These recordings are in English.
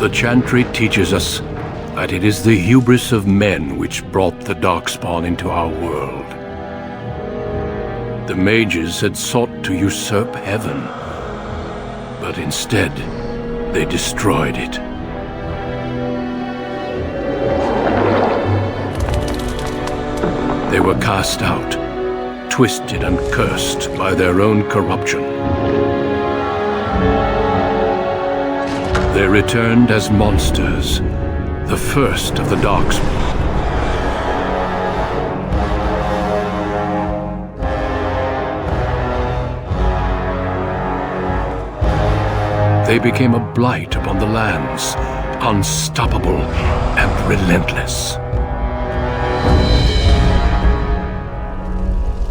The chantry teaches us that it is the hubris of men which brought the Darkspawn into our world. The mages had sought to usurp heaven, but instead, they destroyed it. They were cast out, twisted and cursed by their own corruption. They returned as monsters, the first of the Darkspawn. They became a blight upon the lands, unstoppable and relentless.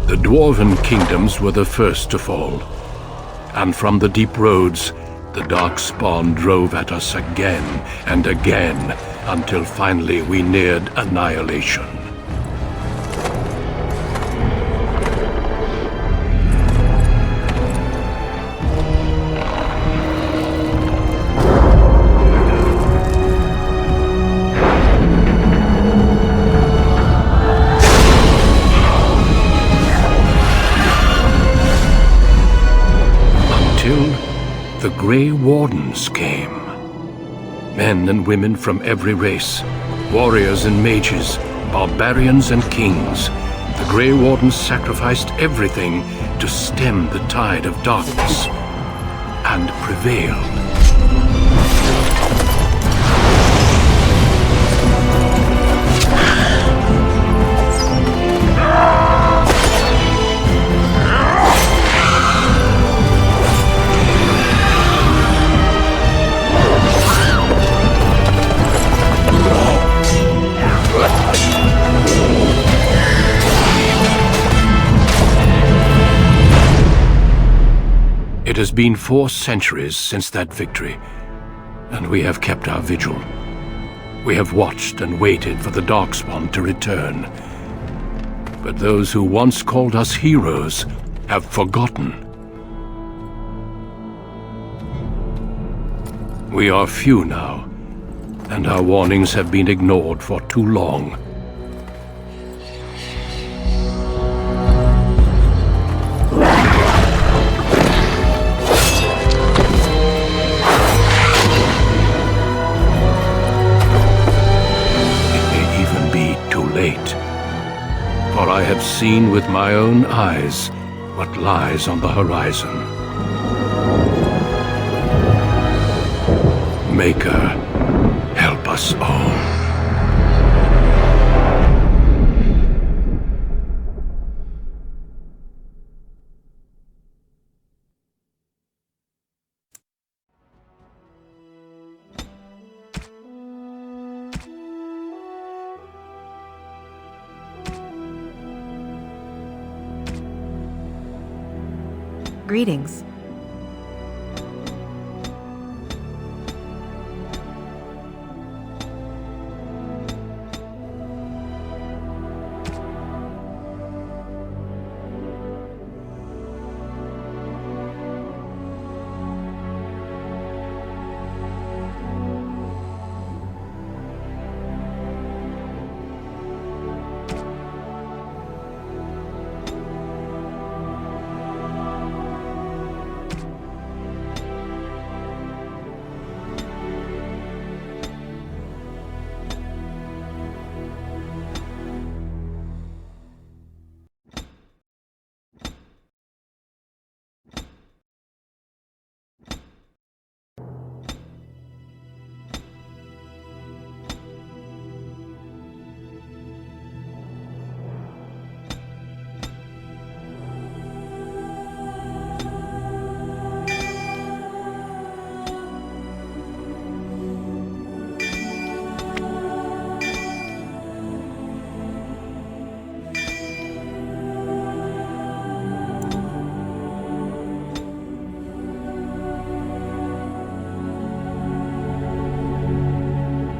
The Dwarven kingdoms were the first to fall, and from the deep roads, the Darkspawn drove at us again and again, until finally we neared annihilation. The Grey Wardens came. Men and women from every race, warriors and mages, barbarians and kings. The Grey Wardens sacrificed everything to stem the tide of darkness, and prevailed. It has been 4 centuries since that victory, and we have kept our vigil. We have watched and waited for the Darkspawn to return. But those who once called us heroes have forgotten. We are few now, and our warnings have been ignored for too long. For I have seen with my own eyes what lies on the horizon. Maker, help us all. Greetings.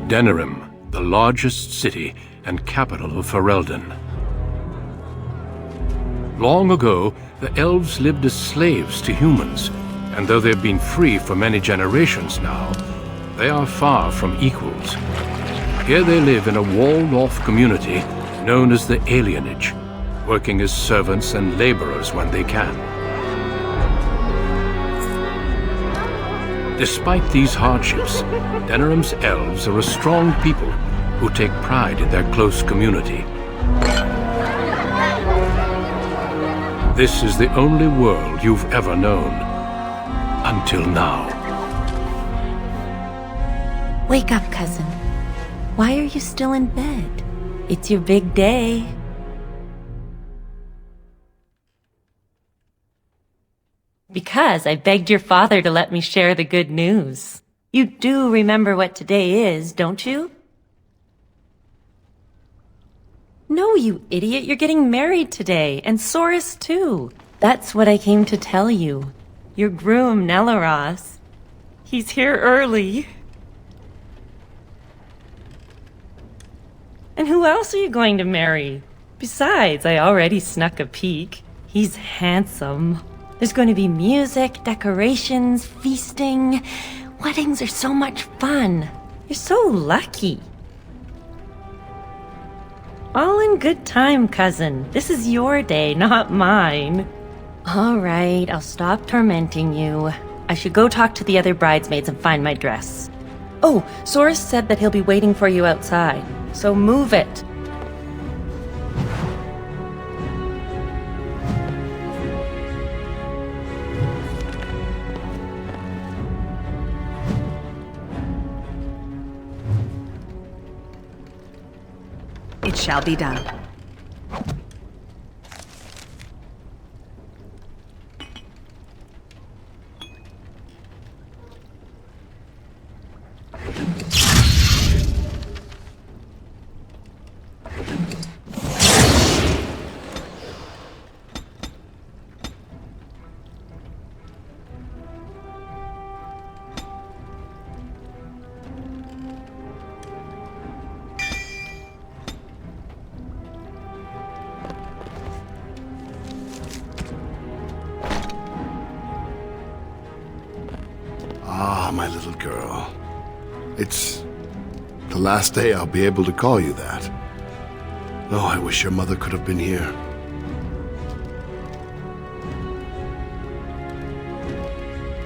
Denerim, the largest city and capital of Ferelden. Long ago, the elves lived as slaves to humans, and though they've been free for many generations now, they are far from equals. Here they live in a walled-off community known as the alienage, working as servants and laborers when they can. Despite these hardships, Denerim's elves are a strong people who take pride in their close community. This is the only world you've ever known. Until now. Wake up, cousin. Why are you still in bed? It's your big day. Because I begged your father to let me share the good news. You do remember what today is, don't you? No, you idiot. You're getting married today, and Soris too. That's what I came to tell you. Your groom, Nelaros. He's here early. And who else are you going to marry? Besides, I already snuck a peek. He's handsome. There's going to be music, decorations, feasting. Weddings are so much fun. You're so lucky. All in good time, cousin. This is your day, not mine. All right, I'll stop tormenting you. I should go talk to the other bridesmaids and find my dress. Oh, Soris said that he'll be waiting for you outside, so move it. It shall be done. Ah, my little girl. It's the last day I'll be able to call you that. Oh, I wish your mother could have been here.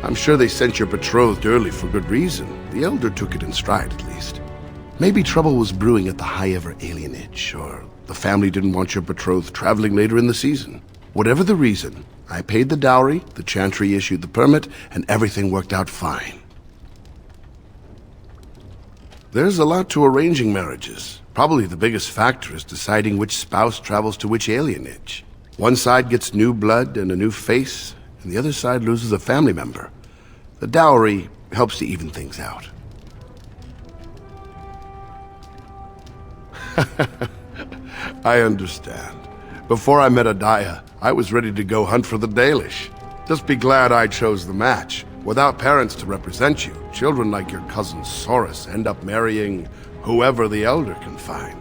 I'm sure they sent your betrothed early for good reason. The Elder took it in stride, at least. Maybe trouble was brewing at the High Ever alienage, or the family didn't want your betrothed traveling later in the season. Whatever the reason, I paid the dowry, the Chantry issued the permit, and everything worked out fine. There's a lot to arranging marriages. Probably the biggest factor is deciding which spouse travels to which alienage. One side gets new blood and a new face, and the other side loses a family member. The dowry helps to even things out. I understand. Before I met Adaya, I was ready to go hunt for the Dalish. Just be glad I chose the match. Without parents to represent you, children like your cousin Soris end up marrying whoever the Elder can find.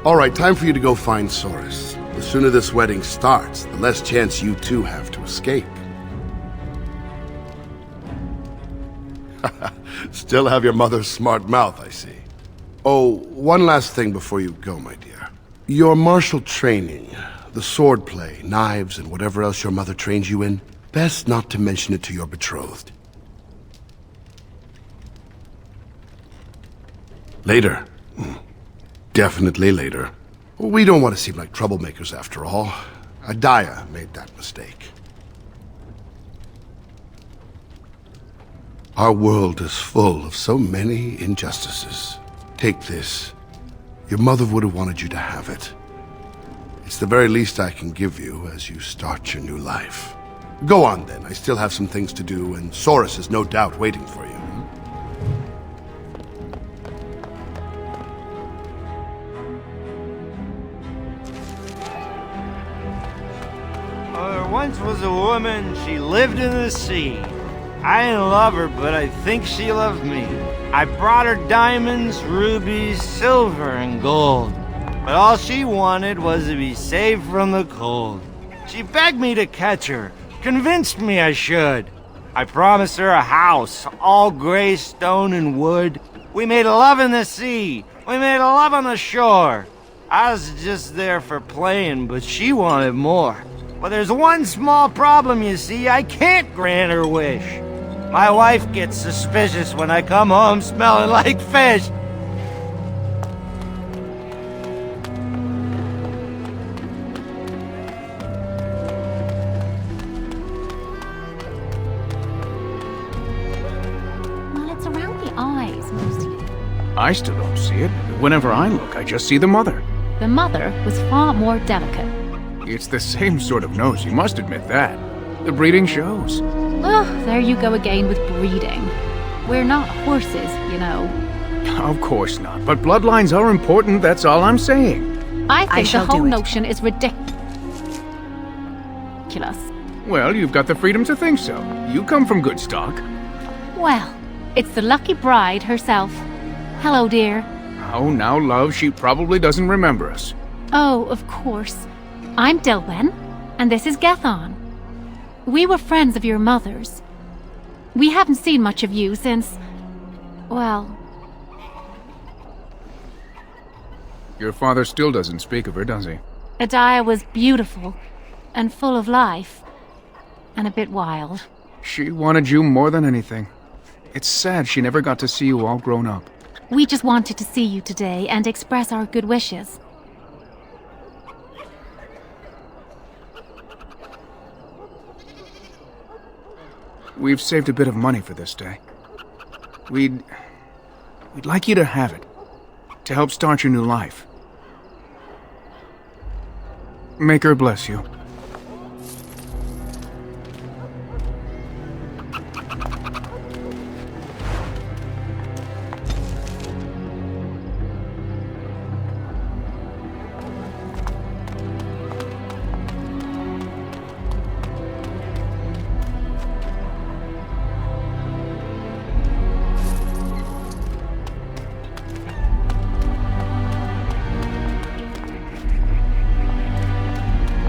All right, time for you to go find Soris. The sooner this wedding starts, the less chance you two have to escape. Still have your mother's smart mouth, I see. Oh, one last thing before you go, my dear. Your martial training, the swordplay, knives, and whatever else your mother trains you in, best not to mention it to your betrothed. Later. Definitely later. We don't want to seem like troublemakers after all. Adaya made that mistake. Our world is full of so many injustices. Take this. Your mother would have wanted you to have it. It's the very least I can give you as you start your new life. Go on then, I still have some things to do, and Soris is no doubt waiting for you. There once was a woman, she lived in the sea. I didn't love her, but I think she loved me. I brought her diamonds, rubies, silver, and gold. but all she wanted was to be safe from the cold. She begged me to catch her, convinced me I should. I promised her a house, all gray stone and wood. We made love in the sea. We made love on the shore. I was just there for playing, but she wanted more. But there's one small problem, you see. I can't grant her wish. My wife gets suspicious when I come home smelling like fish. Well, it's around the eyes, mostly. I still don't see it. Whenever I look, I just see the mother. The mother was far more delicate. It's the same sort of nose, you must admit that. The breeding shows. Oh, there you go again with breeding. We're not horses, you know. Of course not, but bloodlines are important, that's all I'm saying. I think the shall whole do it. notion is ridiculous. Well, you've got the freedom to think so. You come from good stock. Well, it's the lucky bride herself. Hello, dear. Oh, now, love, she probably doesn't remember us. Oh, of course. I'm Dilwen, and this is Gethon. We were friends of your mother's. We haven't seen much of you since... well... Your father still doesn't speak of her, does he? Adiah was beautiful, and full of life, and a bit wild. She wanted you more than anything. It's sad she never got to see you all grown up. We just wanted to see you today and express our good wishes. We've saved a bit of money for this day. We'd like you to have it, to help start your new life. Make her bless you.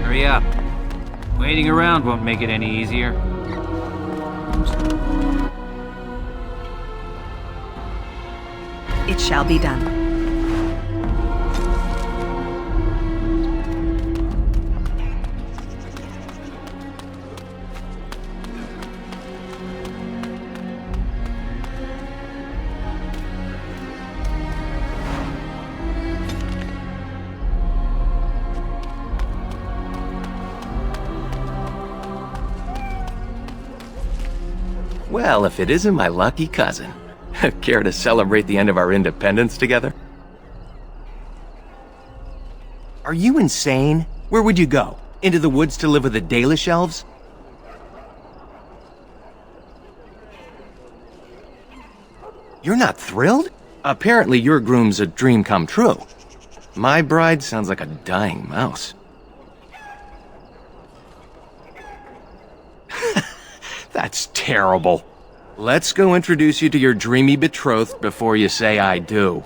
Hurry up. Waiting around won't make it any easier. It shall be done. Well, if it isn't my lucky cousin. Care to celebrate the end of our independence together? Are you insane? Where would you go? Into the woods to live with the Dalish elves? You're not thrilled? Apparently your groom's a dream come true. My bride sounds like a dying mouse. That's terrible. Let's go introduce you to your dreamy betrothed before you say I do.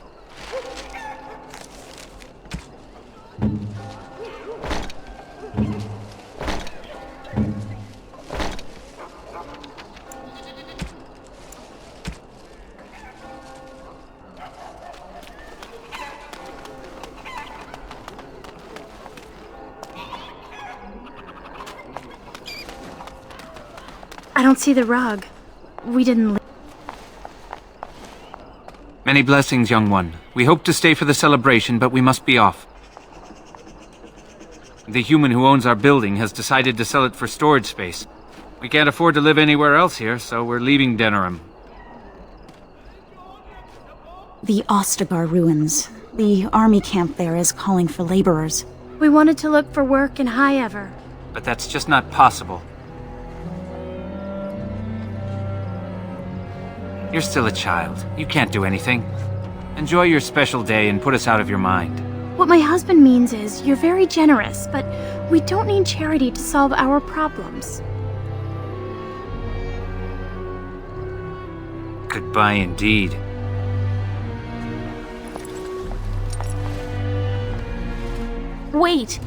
I don't see the rug. We didn't Many blessings, young one. We hope to stay for the celebration, but we must be off. The human who owns our building has decided to sell it for storage space. We can't afford to live anywhere else here, so we're leaving Denerim. The Ostagar ruins. The army camp there is calling for laborers. We wanted to look for work in High Ever. But that's just not possible. You're still a child. You can't do anything. Enjoy your special day and put us out of your mind. What my husband means is, you're very generous, but we don't need charity to solve our problems. Goodbye indeed. Wait!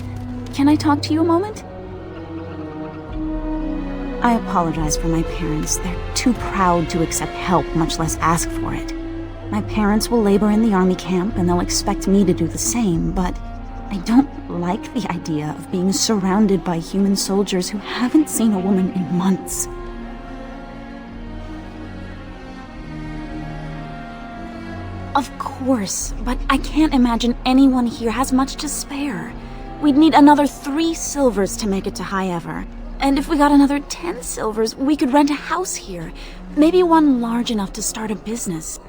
Can I talk to you a moment? I apologize for my parents. They're too proud to accept help, much less ask for it. My parents will labor in the army camp, and they'll expect me to do the same, but I don't like the idea of being surrounded by human soldiers who haven't seen a woman in months. Of course, but I can't imagine anyone here has much to spare. We'd need another 3 silvers to make it to High Ever. And if we got another 10 silvers, we could rent a house here. Maybe one large enough to start a business.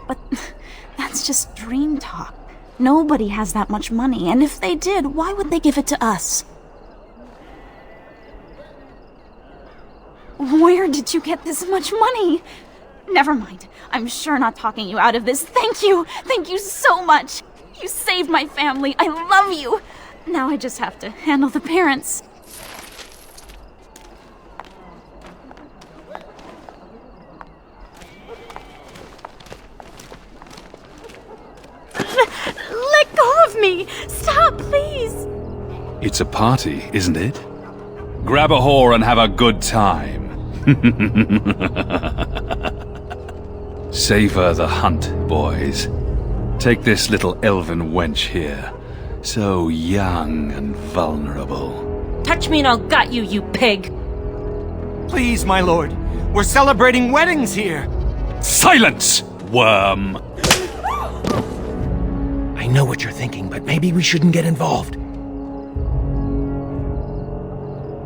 But that's just dream talk. Nobody has that much money, and if they did, why would they give it to us? Where did you get this much money? Never mind. I'm sure not talking you out of this. Thank you! Thank you so much! You saved my family. I love you! Now I just have to handle the parents. Let go of me! Stop, please! It's a party, isn't it? Grab a whore and have a good time. Savor the hunt, boys. Take this little elven wench here. So young and vulnerable. Touch me and I'll gut you, you pig! Please, my lord. We're celebrating weddings here. Silence, worm! I know what you're thinking, but maybe we shouldn't get involved.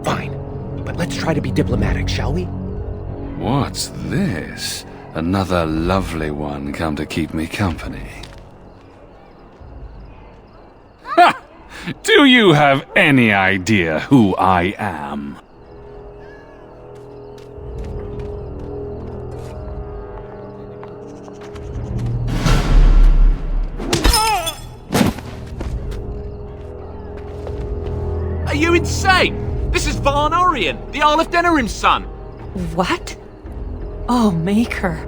Fine, but let's try to be diplomatic, shall we? What's this? Another lovely one come to keep me company. Ha! Do you have any idea who I am? Are you insane? This is Varn Orien, the Earl of Denerim's son. What? Oh, Maker.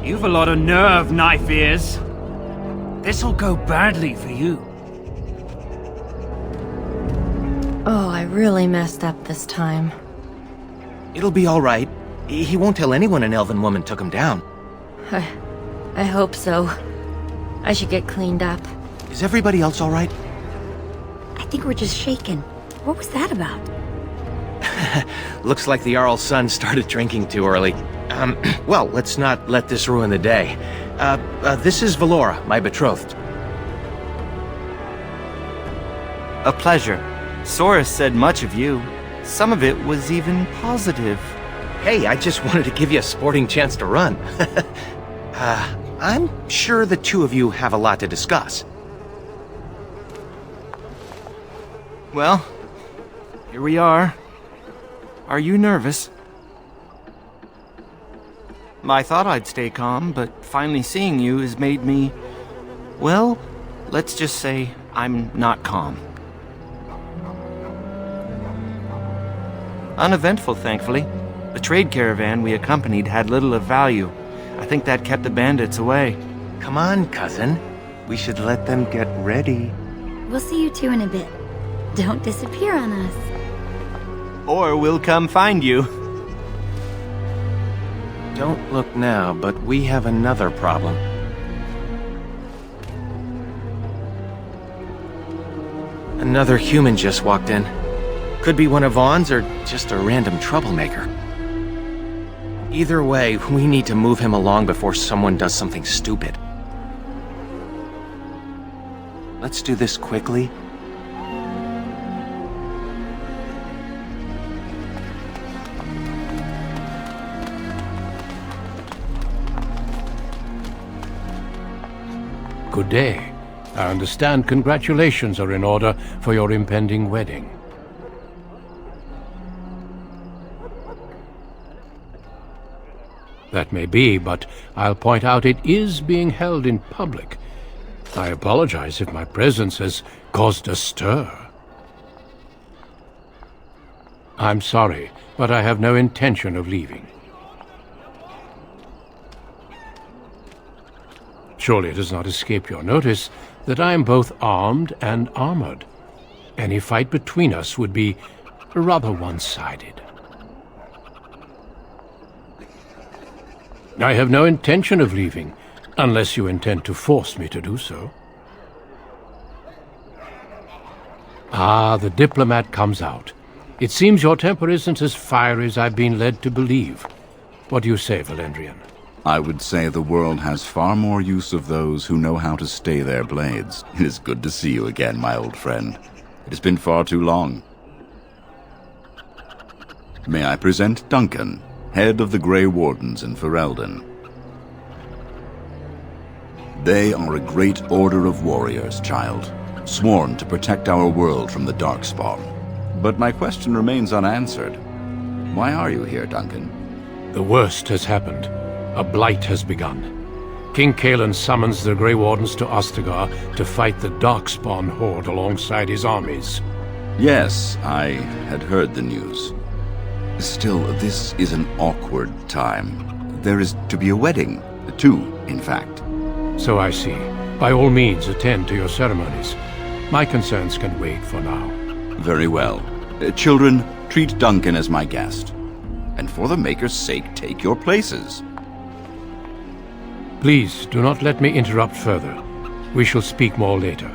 You've a lot of nerve, knife ears. This'll go badly for you. Oh, I really messed up this time. It'll be all right. He won't tell anyone an elven woman took him down. I hope so. I should get cleaned up. Is everybody else all right? I think we're just shaken. What was that about? Looks like the Jarl's son started drinking too early. Well, let's not let this ruin the day. This is Valora, my betrothed. A pleasure. Sora said much of you. Some of it was even positive. Hey, I just wanted to give you a sporting chance to run. I'm sure the two of you have a lot to discuss. Well, here we are. Are you nervous? I thought I'd stay calm, but finally seeing you has made me... Well, let's just say I'm not calm. Uneventful, thankfully. The trade caravan we accompanied had little of value. I think that kept the bandits away. Come on, cousin. We should let them get ready. We'll see you two in a bit. Don't disappear on us. Or we'll come find you. Don't look now, but we have another problem. Another human just walked in. Could be one of Vaughn's or just a random troublemaker. Either way, we need to move him along before someone does something stupid. Let's do this quickly. Good day. I understand congratulations are in order for your impending wedding. That may be, but I'll point out it is being held in public. I apologize if my presence has caused a stir. I'm sorry, but I have no intention of leaving. Surely it does not escape your notice that I am both armed and armored. Any fight between us would be rather one-sided. I have no intention of leaving, unless you intend to force me to do so. Ah, the diplomat comes out. It seems your temper isn't as fiery as I've been led to believe. What do you say, Valendrian? I would say the world has far more use of those who know how to stay their blades. It is good to see you again, my old friend. It has been far too long. May I present Duncan, head of the Grey Wardens in Ferelden. They are a great order of warriors, child, sworn to protect our world from the Darkspawn. But my question remains unanswered. Why are you here, Duncan? The worst has happened. A Blight has begun. King Cailan summons the Grey Wardens to Ostagar to fight the Darkspawn horde alongside his armies. Yes, I had heard the news. Still, this is an awkward time. There is to be a wedding. Two, in fact. So I see. By all means, attend to your ceremonies. My concerns can wait for now. Very well. Children, treat Duncan as my guest. And for the Maker's sake, take your places. Please, do not let me interrupt further. We shall speak more later.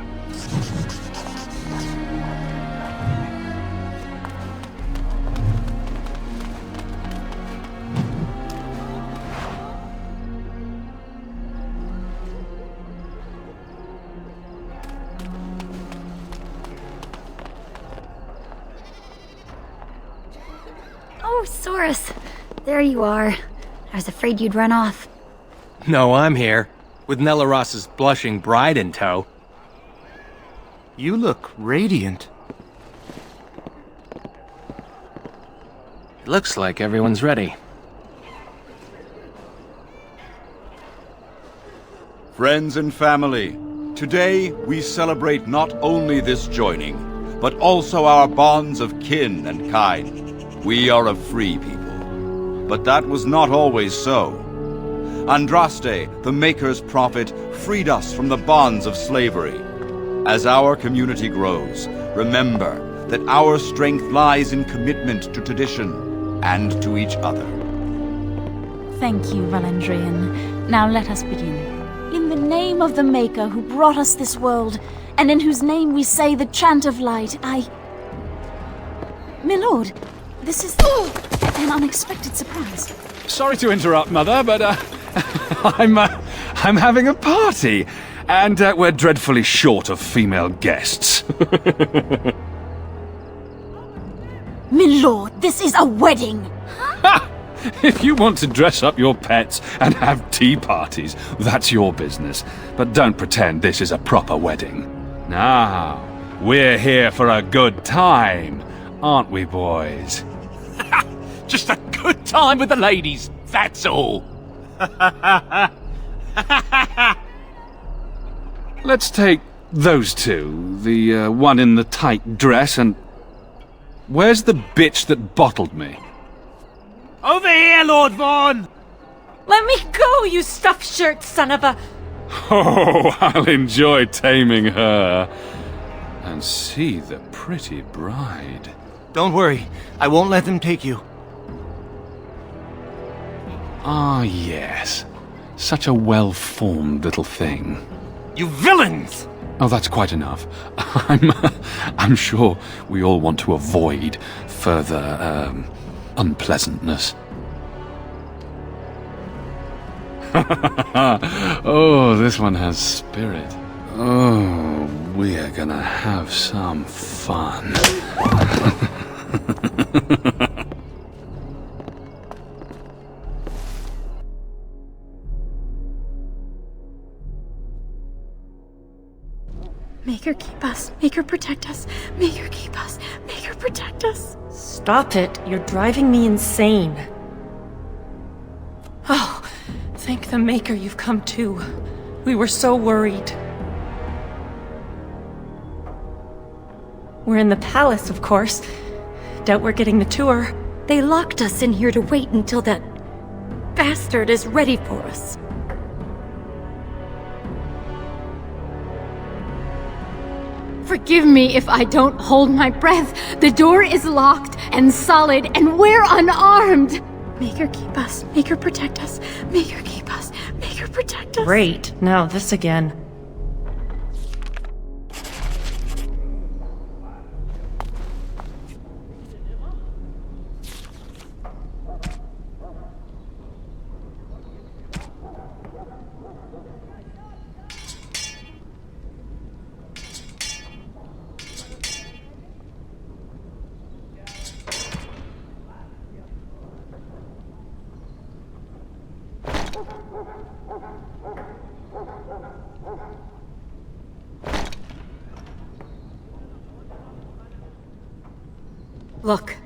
Oh, Saurus. There you are. I was afraid you'd run off. No, I'm here, with Nellaros's blushing bride in tow. You look radiant. It looks like everyone's ready. Friends and family, today we celebrate not only this joining, but also our bonds of kin and kind. We are a free people. But that was not always so. Andraste, the Maker's prophet, freed us from the bonds of slavery. As our community grows, remember that our strength lies in commitment to tradition and to each other. Thank you, Valendrian. Now let us begin. In the name of the Maker who brought us this world, and in whose name we say the chant of light, My lord, this is an unexpected surprise. Sorry to interrupt, Mother, but I'm having a party, and we're dreadfully short of female guests. My lord, this is a wedding! If you want to dress up your pets and have tea parties, that's your business. But don't pretend this is a proper wedding. Now, we're here for a good time, aren't we, boys? Just a good time with the ladies, that's all. Let's take those two. The one in the tight dress and... Where's the bitch that bottled me? Over here, Lord Vaughn! Let me go, you stuffed shirt son of a... Oh, I'll enjoy taming her. And see the pretty bride. Don't worry, I won't let them take you. Ah, yes. Such a well-formed little thing. You villains! Oh, that's quite enough. I'm sure we all want to avoid further, unpleasantness. Oh, this one has spirit. Oh, we're gonna have some fun. Make her keep us. Make her protect us. Make her keep us. Make her protect us. Stop it. You're driving me insane. Oh, thank the Maker you've come too. We were so worried. We're in the palace, of course. Doubt we're getting the tour. They locked us in here to wait until that bastard is ready for us. Forgive me if I don't hold my breath. The door is locked and solid, and we're unarmed. Make her keep us. Make her protect us. Make her keep us. Make her protect us. Great. Now this again. Look,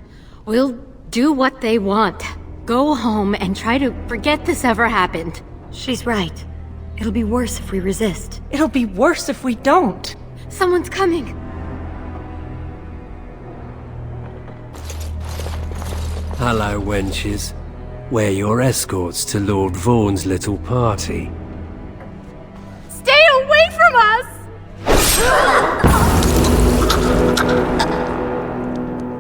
we'll do what they want. Go home and try to forget this ever happened. She's right. It'll be worse if we resist. It'll be worse if we don't. Someone's coming. Hello, wenches. We're your escorts to Lord Vaughn's little party. Stay away from us!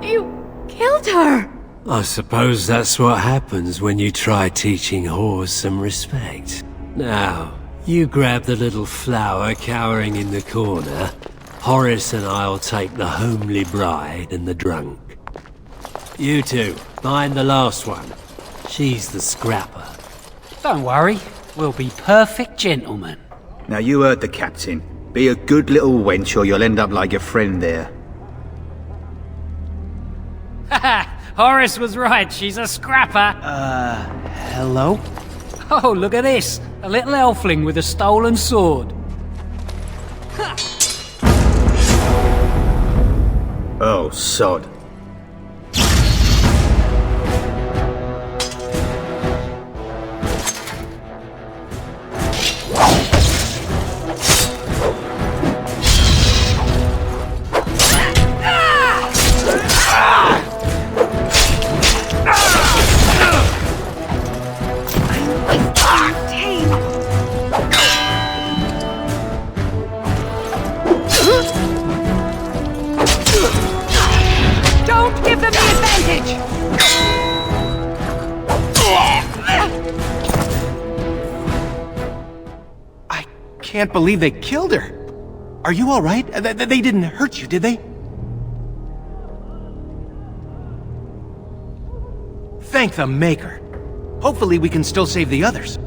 You killed her! I suppose that's what happens when you try teaching whores some respect. Now, you grab the little flower cowering in the corner. Horace and I'll take the homely bride and the drunk. You two, find the last one. She's the scrapper. Don't worry, we'll be perfect gentlemen. Now you heard the captain. Be a good little wench or you'll end up like your friend there. Haha, Horace was right, she's a scrapper. Hello? Oh, look at this. A little elfling with a stolen sword. Oh, sod. Don't give them the advantage! I can't believe they killed her. Are you all right? They didn't hurt you, did they? Thank the Maker. Hopefully we can still save the others.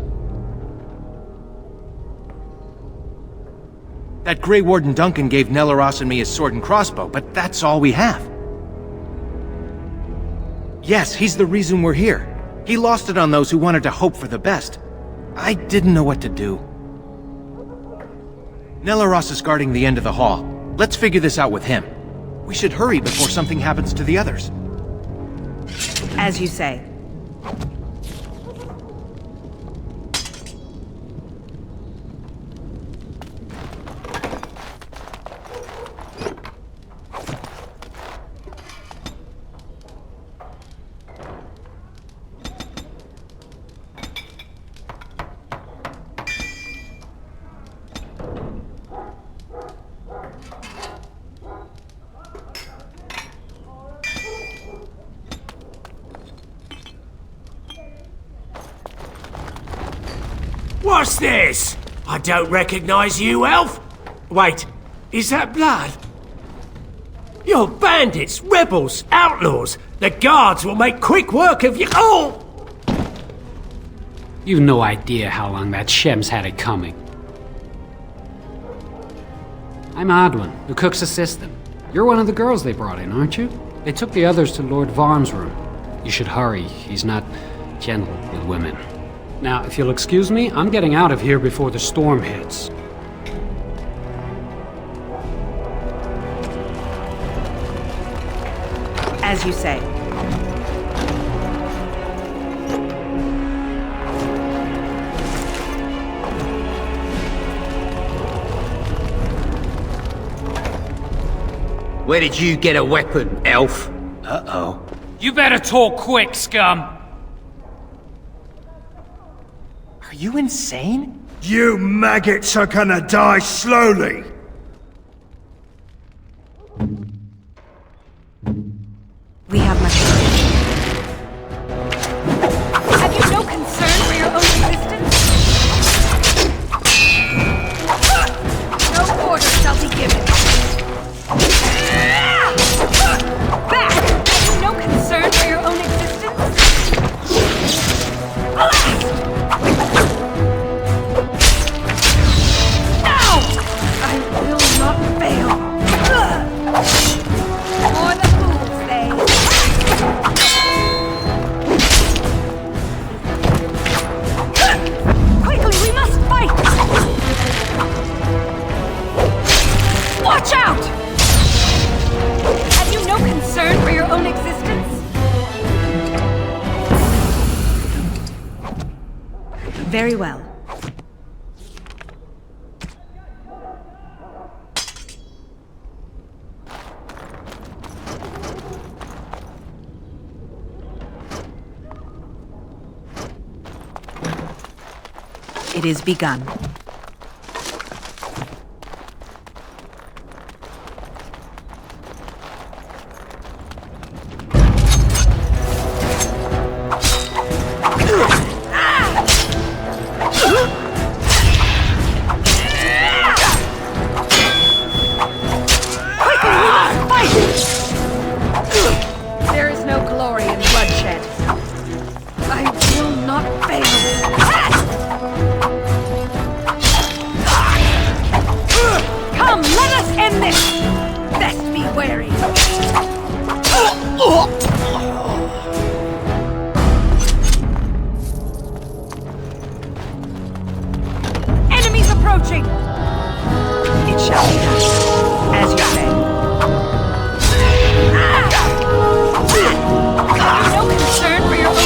That Grey Warden Duncan gave Nelaros and me his sword and crossbow, but that's all we have. Yes, he's the reason we're here. He lost it on those who wanted to hope for the best. I didn't know what to do. Nelaros is guarding the end of the hall. Let's figure this out with him. We should hurry before something happens to the others. As you say. What's this? I don't recognize you, elf. Wait, is that blood? You're bandits, rebels, outlaws. The guards will make quick work of you. Oh! You've no idea how long that Shem's had it coming. I'm Adwin, the cook's assistant. You're one of the girls they brought in, aren't you? They took the others to Lord Vaughn's room. You should hurry. He's not gentle with women. Now, if you'll excuse me, I'm getting out of here before the storm hits. As you say. Where did you get a weapon, elf? Uh-oh. You better talk quick, scum! Are you insane? You maggots are gonna die slowly! We have much to do. Have you no concern for your own existence? No order shall be given. Back! Have you no concern for your own existence? Blast! Now! I will not fail. For the fools, they. Quickly, we must fight! Watch out! Have you no concern for your own existence? Very well. It is begun. Quickly, we must fight! There is no glory in bloodshed. I will not fail. Come, let us end this! Best be wary. Enemies approaching! It shall be done, as you say. Have you no concern for your own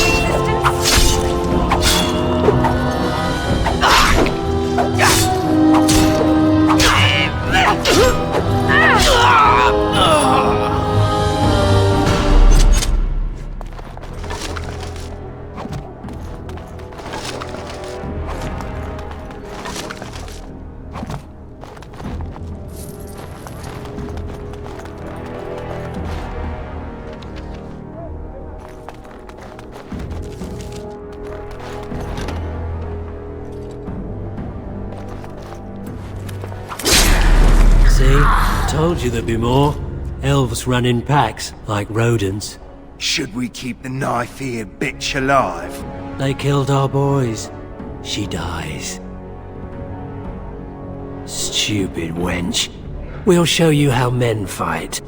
Told you there'd be more. Elves run in packs, like rodents. Should we keep the knife-eared bitch alive? They killed our boys. She dies. Stupid wench. We'll show you how men fight.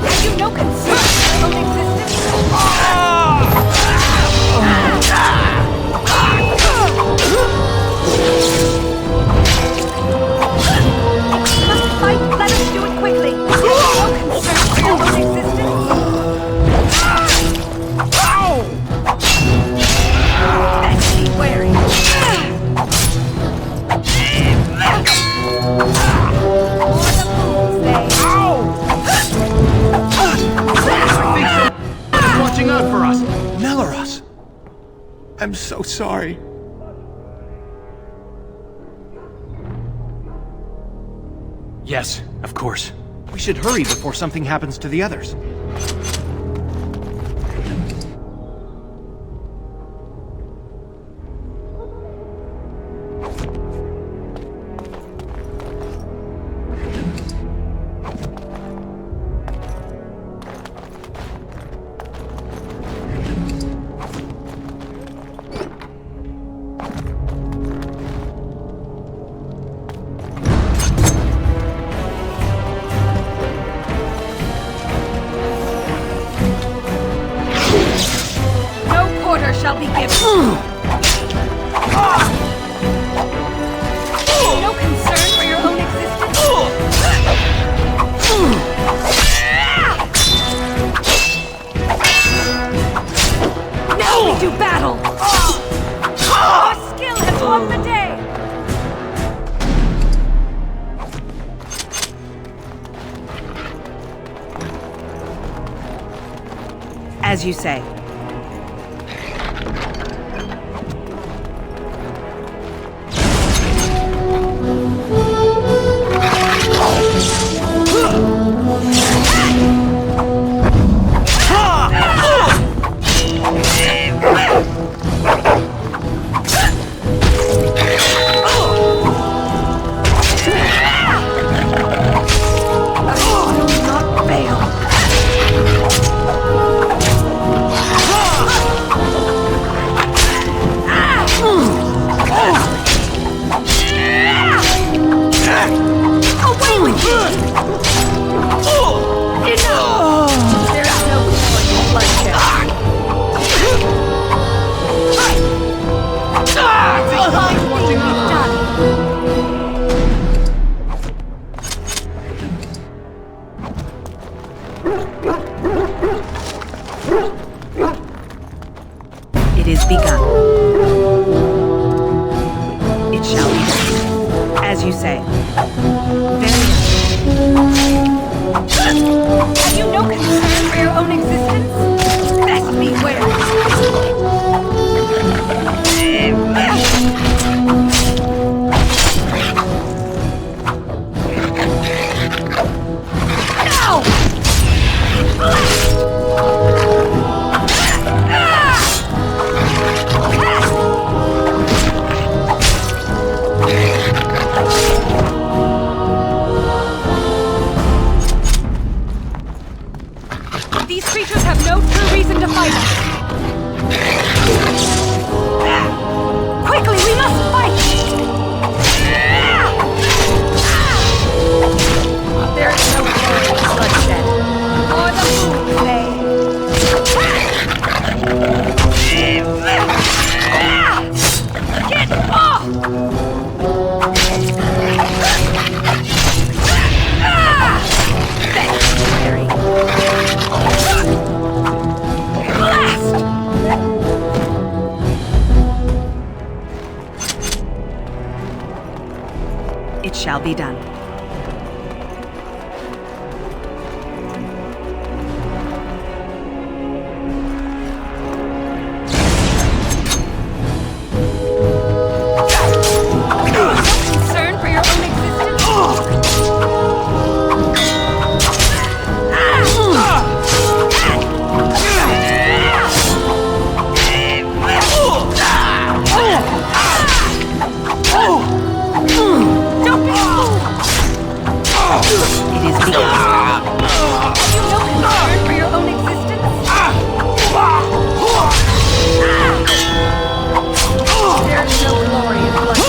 Have you no concern for your own existence? Must fight? Let us do it quickly. No concern for your own existence? Best be wary. Watching out for us! Melorus! I'm so sorry. Yes, of course. We should hurry before something happens to the others. Shall be given. No concern for your own existence. Now we do battle. Our skill has won the day. As you say. It is begun. It shall be done. As you say. Very well. Have you no concern for your own existence? Best beware. These creatures have no true reason to fight us. Quickly, we must fight! There is no bloodshed. Or the fool's day. Get off! Very. It shall be done. Concern for your own existence? It is begun. Have you no concern for your own existence? There is no glory in bloodshed.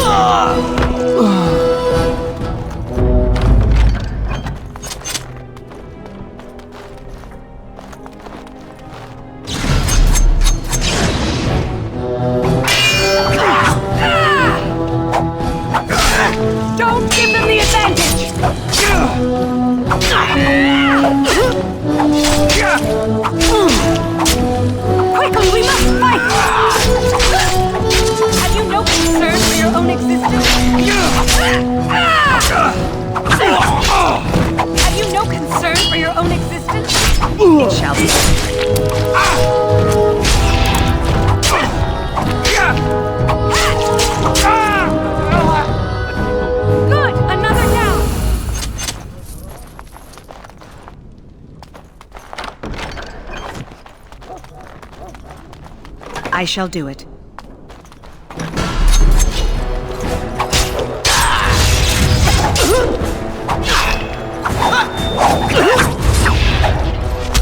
Don't give them the advantage! Quickly, we must fight! Have you no concern for your own existence? Have you no concern for your own existence? It shall be. Good! Another down! I shall do it.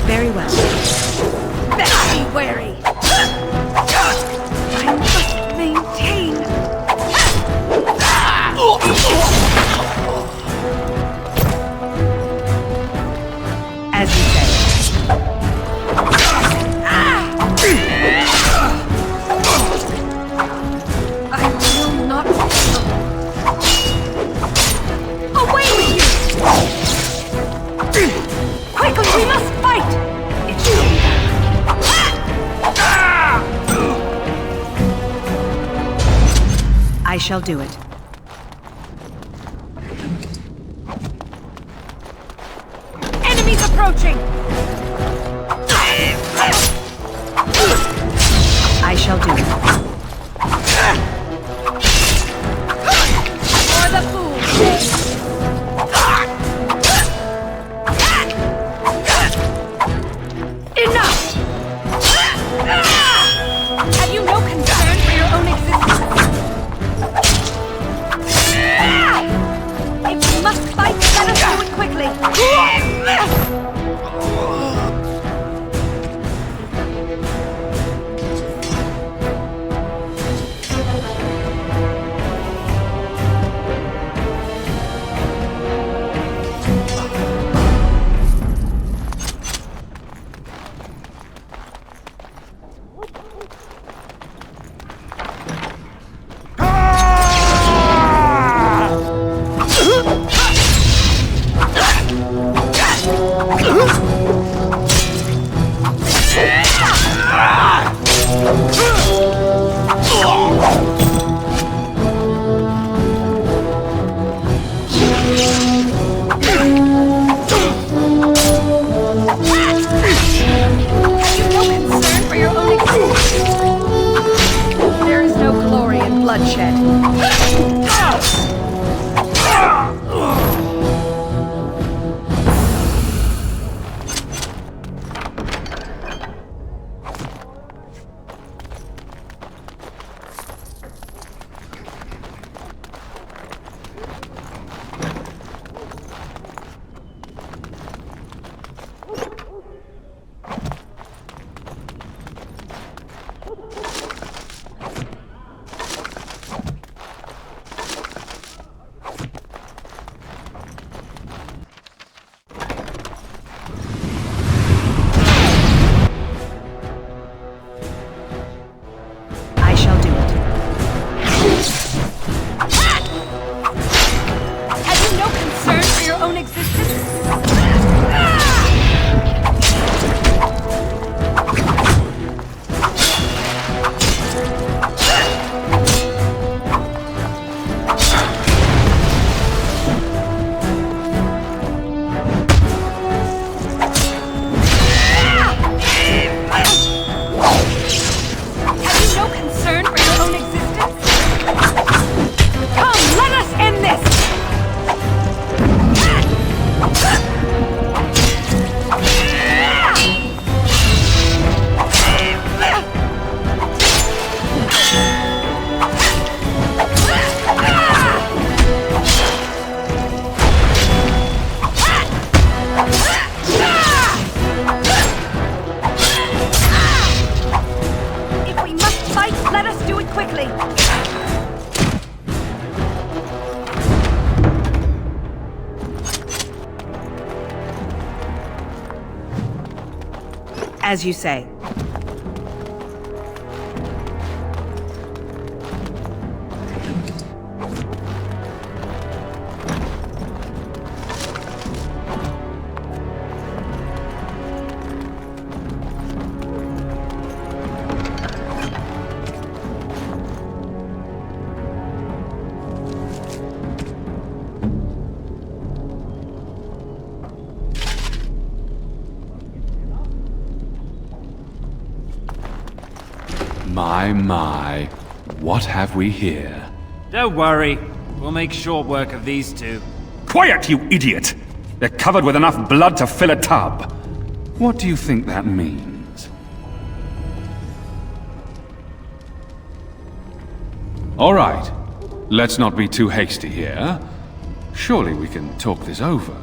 Very well. Best be wary! I must maintain! As you say. I will not fail. Away with you! Quickly, we must fight! It shall be done. I shall do it. Enemies approaching! I shall do it. For the fool's Enough! Have you no concern for your own existence? If you must fight, let us do it quickly! it quickly! As you say. My, what have we here? Don't worry. We'll make short work of these two. Quiet, you idiot! They're covered with enough blood to fill a tub. What do you think that means? All right. Let's not be too hasty here. Surely we can talk this over.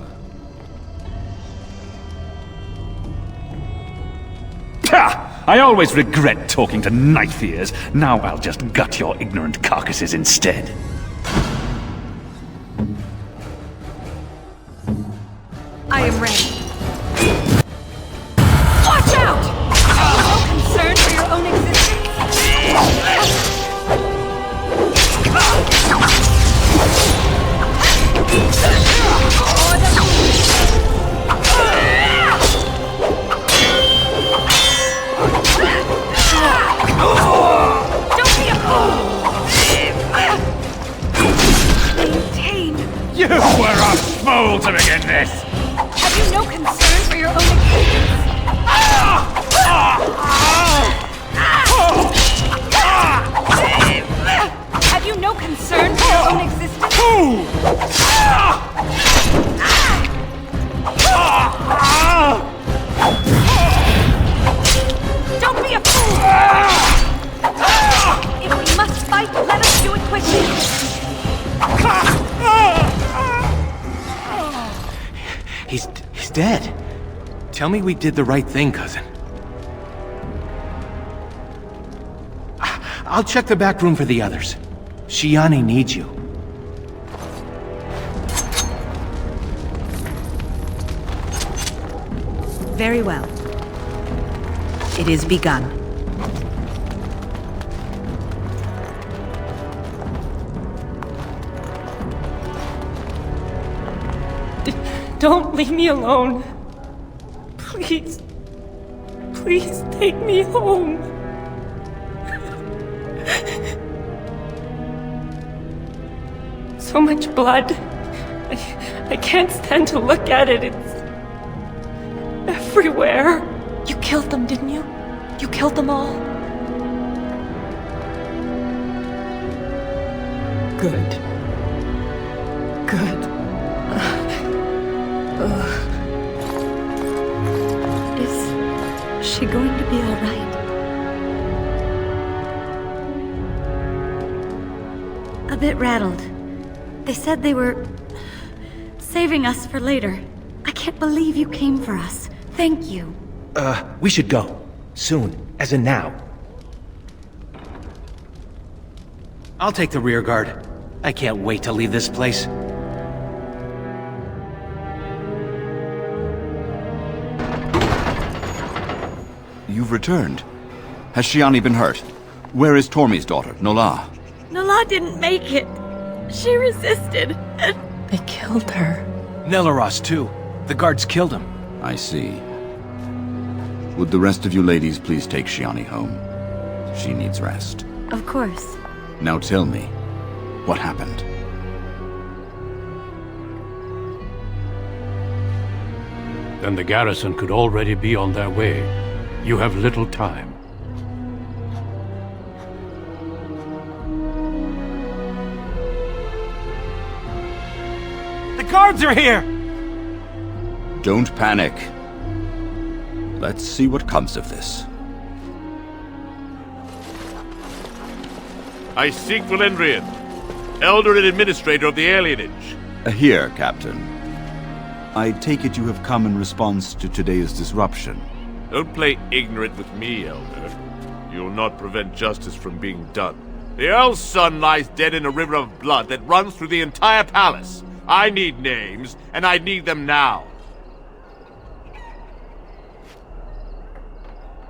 Pah! I always regret talking to knife ears. Now I'll just gut your ignorant carcasses instead. I am ready. Watch out! No concern for your own existence? Don't be a fool! Maintain. You were a fool to begin this! Have you no concern for your own existence? Have you no concern for your own existence? Don't be a fool! If we must fight, let us do it quickly. He's dead. Tell me we did the right thing, cousin. I'll check the back room for the others. Shiani needs you. Very well. It is begun. Don't leave me alone. Please. Please take me home. So much blood. I can't stand to look at it. It's everywhere. You killed them, didn't you? You killed them all? Good. Good. Is she going to be all right? A bit rattled. They said they were saving us for later. I can't believe you came for us. Thank you. We should go. Soon. As in now. I'll take the rear guard. I can't wait to leave this place. You've returned. Has Shiani been hurt? Where is Tormi's daughter, Nola? Nola didn't make it. She resisted, and they killed her. Nelaros, too. The guards killed him. I see. Would the rest of you ladies please take Shiani home? She needs rest. Of course. Now tell me, what happened? Then the garrison could already be on their way. You have little time. The guards are here! Don't panic. Let's see what comes of this. I seek Valendrian, Elder and Administrator of the alienage. Here, Captain. I take it you have come in response to today's disruption. Don't play ignorant with me, Elder. You'll not prevent justice from being done. The Earl's son lies dead in a river of blood that runs through the entire palace. I need names, and I need them now.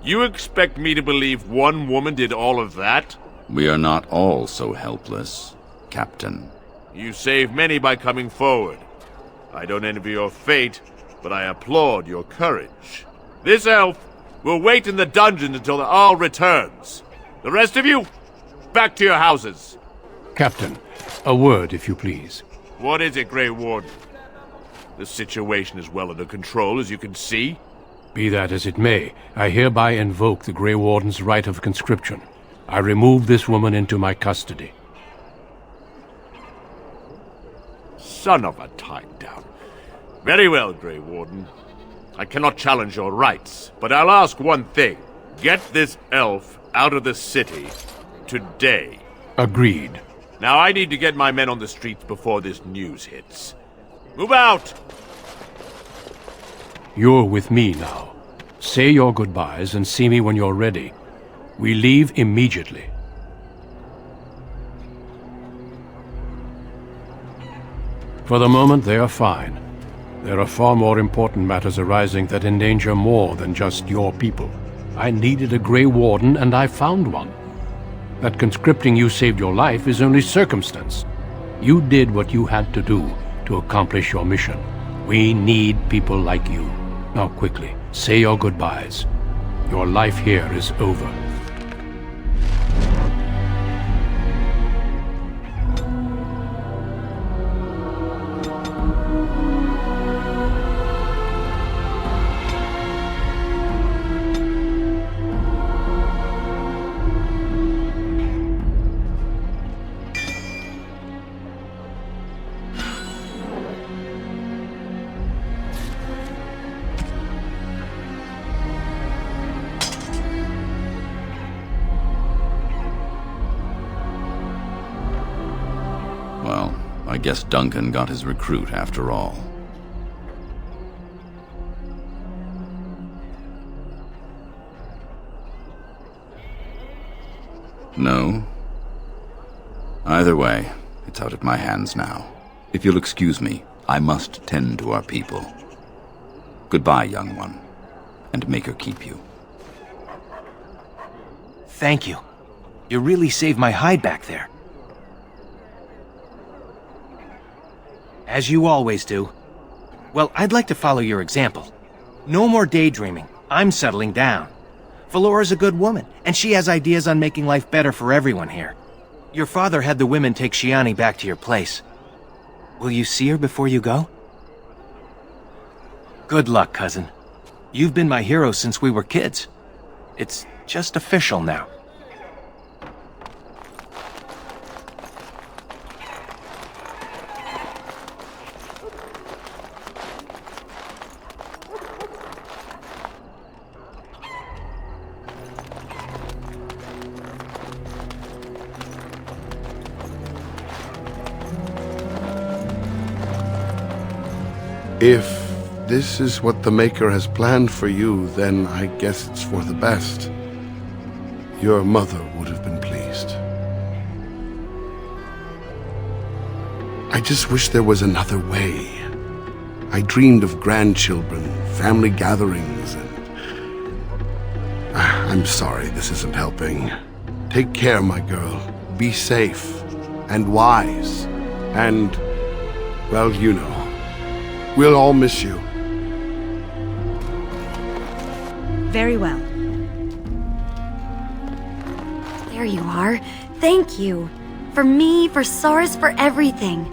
You expect me to believe one woman did all of that? We are not all so helpless, Captain. You save many by coming forward. I don't envy your fate, but I applaud your courage. This elf will wait in the dungeon until the Earl returns. The rest of you, back to your houses. Captain, a word, if you please. What is it, Grey Warden? The situation is well under control, as you can see. Be that as it may, I hereby invoke the Grey Warden's right of conscription. I remove this woman into my custody. Son of a tie-down. Very well, Grey Warden. I cannot challenge your rights, but I'll ask one thing. Get this elf out of the city today. Agreed. Now I need to get my men on the streets before this news hits. Move out! You're with me now. Say your goodbyes and see me when you're ready. We leave immediately. For the moment, they are fine. There are far more important matters arising that endanger more than just your people. I needed a Grey Warden, and I found one. That conscripting you saved your life is only circumstance. You did what you had to do to accomplish your mission. We need people like you. Now quickly, say your goodbyes. Your life here is over. Well, I guess Duncan got his recruit after all. No? Either way, it's out of my hands now. If you'll excuse me, I must tend to our people. Goodbye, young one, and make her keep you. Thank you. You really saved my hide back there. As you always do. Well, I'd like to follow your example. No more daydreaming. I'm settling down. Valora's a good woman, and she has ideas on making life better for everyone here. Your father had the women take Shiani back to your place. Will you see her before you go? Good luck, cousin. You've been my hero since we were kids. It's just official now. If this is what the Maker has planned for you, then I guess it's for the best. Your mother would have been pleased. I just wish there was another way. I dreamed of grandchildren, family gatherings, and... I'm sorry, this isn't helping. Take care, my girl. Be safe and wise. And, well, you know. We'll all miss you. Very well. There you are. Thank you. For me, for Soris, for everything.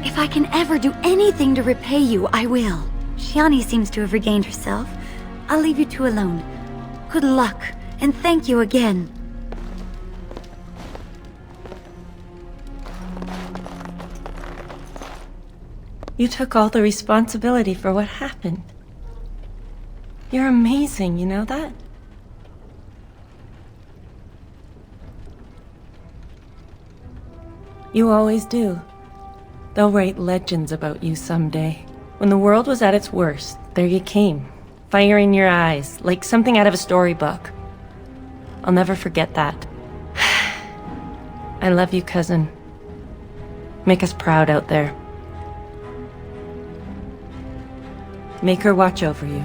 If I can ever do anything to repay you, I will. Shiani seems to have regained herself. I'll leave you two alone. Good luck, and thank you again. You took all the responsibility for what happened. You're amazing, you know that? You always do. They'll write legends about you someday. When the world was at its worst, there you came. Fire in your eyes, like something out of a storybook. I'll never forget that. I love you, cousin. Make us proud out there. Make her watch over you.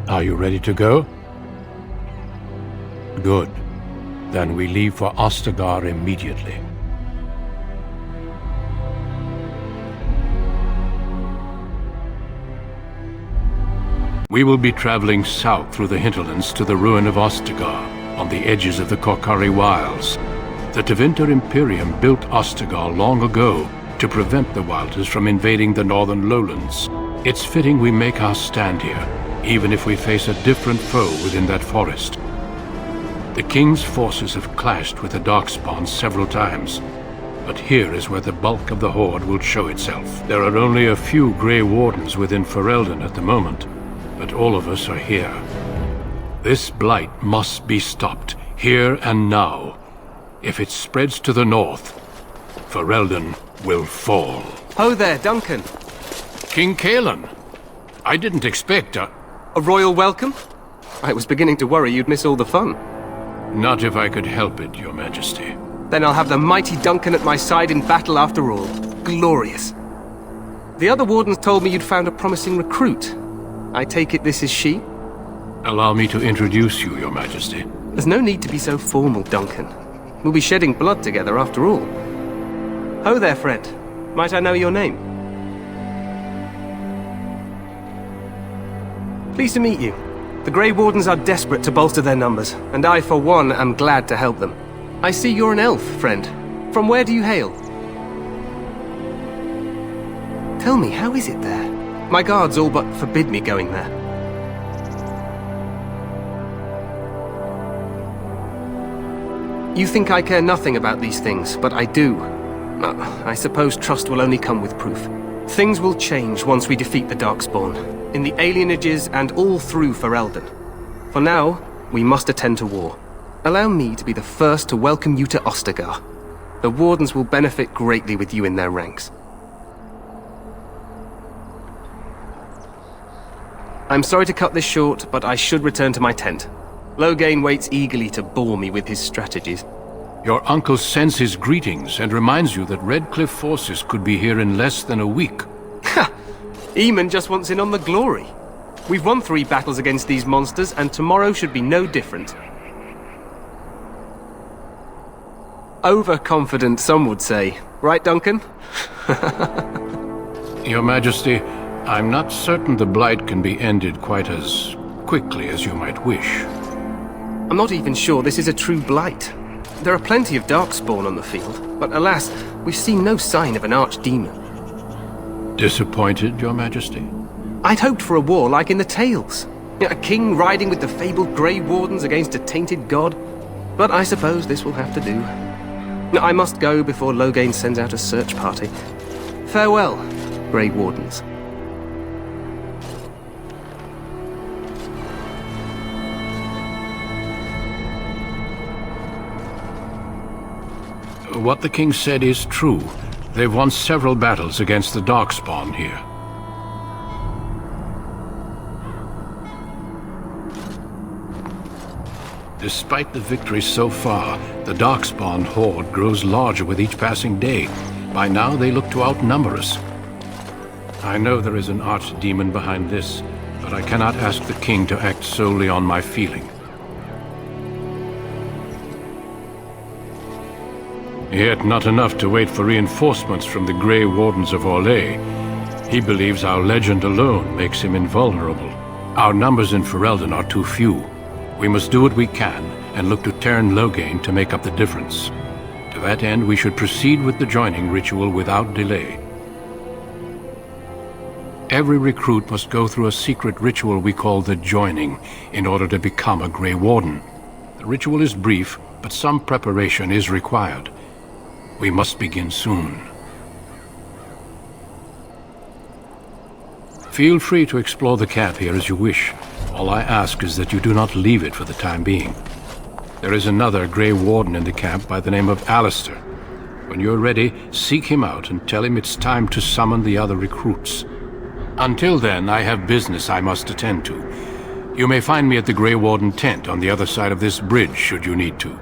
Are you ready to go? Good. Then we leave for Ostagar immediately. We will be traveling south through the hinterlands to the ruin of Ostagar, on the edges of the Cauthrien wilds. The Tevinter Imperium built Ostagar long ago to prevent the Wilders from invading the northern lowlands. It's fitting we make our stand here, even if we face a different foe within that forest. The King's forces have clashed with the Darkspawn several times, but here is where the bulk of the Horde will show itself. There are only a few Grey Wardens within Ferelden at the moment, but all of us are here. This Blight must be stopped, here and now. If it spreads to the north, Ferelden will fall. Ho there, Duncan. King Kalen. I didn't expect a royal welcome? I was beginning to worry you'd miss all the fun. Not if I could help it, Your Majesty. Then I'll have the mighty Duncan at my side in battle after all. Glorious. The other wardens told me you'd found a promising recruit. I take it this is she? Allow me to introduce you, Your Majesty. There's no need to be so formal, Duncan. We'll be shedding blood together after all. Ho there, friend. Might I know your name? Pleased to meet you. The Grey Wardens are desperate to bolster their numbers, and I, for one, am glad to help them. I see you're an elf, friend. From where do you hail? Tell me, how is it there? My guards all but forbid me going there. You think I care nothing about these things, but I do. I suppose trust will only come with proof. Things will change once we defeat the Darkspawn, in the alienages and all through Ferelden. For now, we must attend to war. Allow me to be the first to welcome you to Ostagar. The Wardens will benefit greatly with you in their ranks. I'm sorry to cut this short, but I should return to my tent. Loghain waits eagerly to bore me with his strategies. Your uncle sends his greetings and reminds you that Redcliffe forces could be here in less than a week. Ha! Eamon just wants in on the glory. We've won 3 battles against these monsters, and tomorrow should be no different. Overconfident, some would say. Right, Duncan? Your Majesty, I'm not certain the Blight can be ended quite as quickly as you might wish. I'm not even sure this is a true Blight. There are plenty of Darkspawn on the field, but alas, we've seen no sign of an archdemon. Disappointed, Your Majesty? I'd hoped for a war like in the tales. A king riding with the fabled Grey Wardens against a tainted god. But I suppose this will have to do. I must go before Loghain sends out a search party. Farewell, Grey Wardens. What the king said is true. They've won several battles against the Darkspawn here. Despite the victories so far, the Darkspawn horde grows larger with each passing day. By now, they look to outnumber us. I know there is an archdemon behind this, but I cannot ask the king to act solely on my feeling. Yet not enough to wait for reinforcements from the Grey Wardens of Orlais. He believes our legend alone makes him invulnerable. Our numbers in Ferelden are too few. We must do what we can, and look to Teyrn Loghain to make up the difference. To that end, we should proceed with the joining ritual without delay. Every recruit must go through a secret ritual we call the joining in order to become a Grey Warden. The ritual is brief, but some preparation is required. We must begin soon. Feel free to explore the camp here as you wish. All I ask is that you do not leave it for the time being. There is another Grey Warden in the camp by the name of Alistair. When you're ready, seek him out and tell him it's time to summon the other recruits. Until then, I have business I must attend to. You may find me at the Grey Warden tent on the other side of this bridge, should you need to.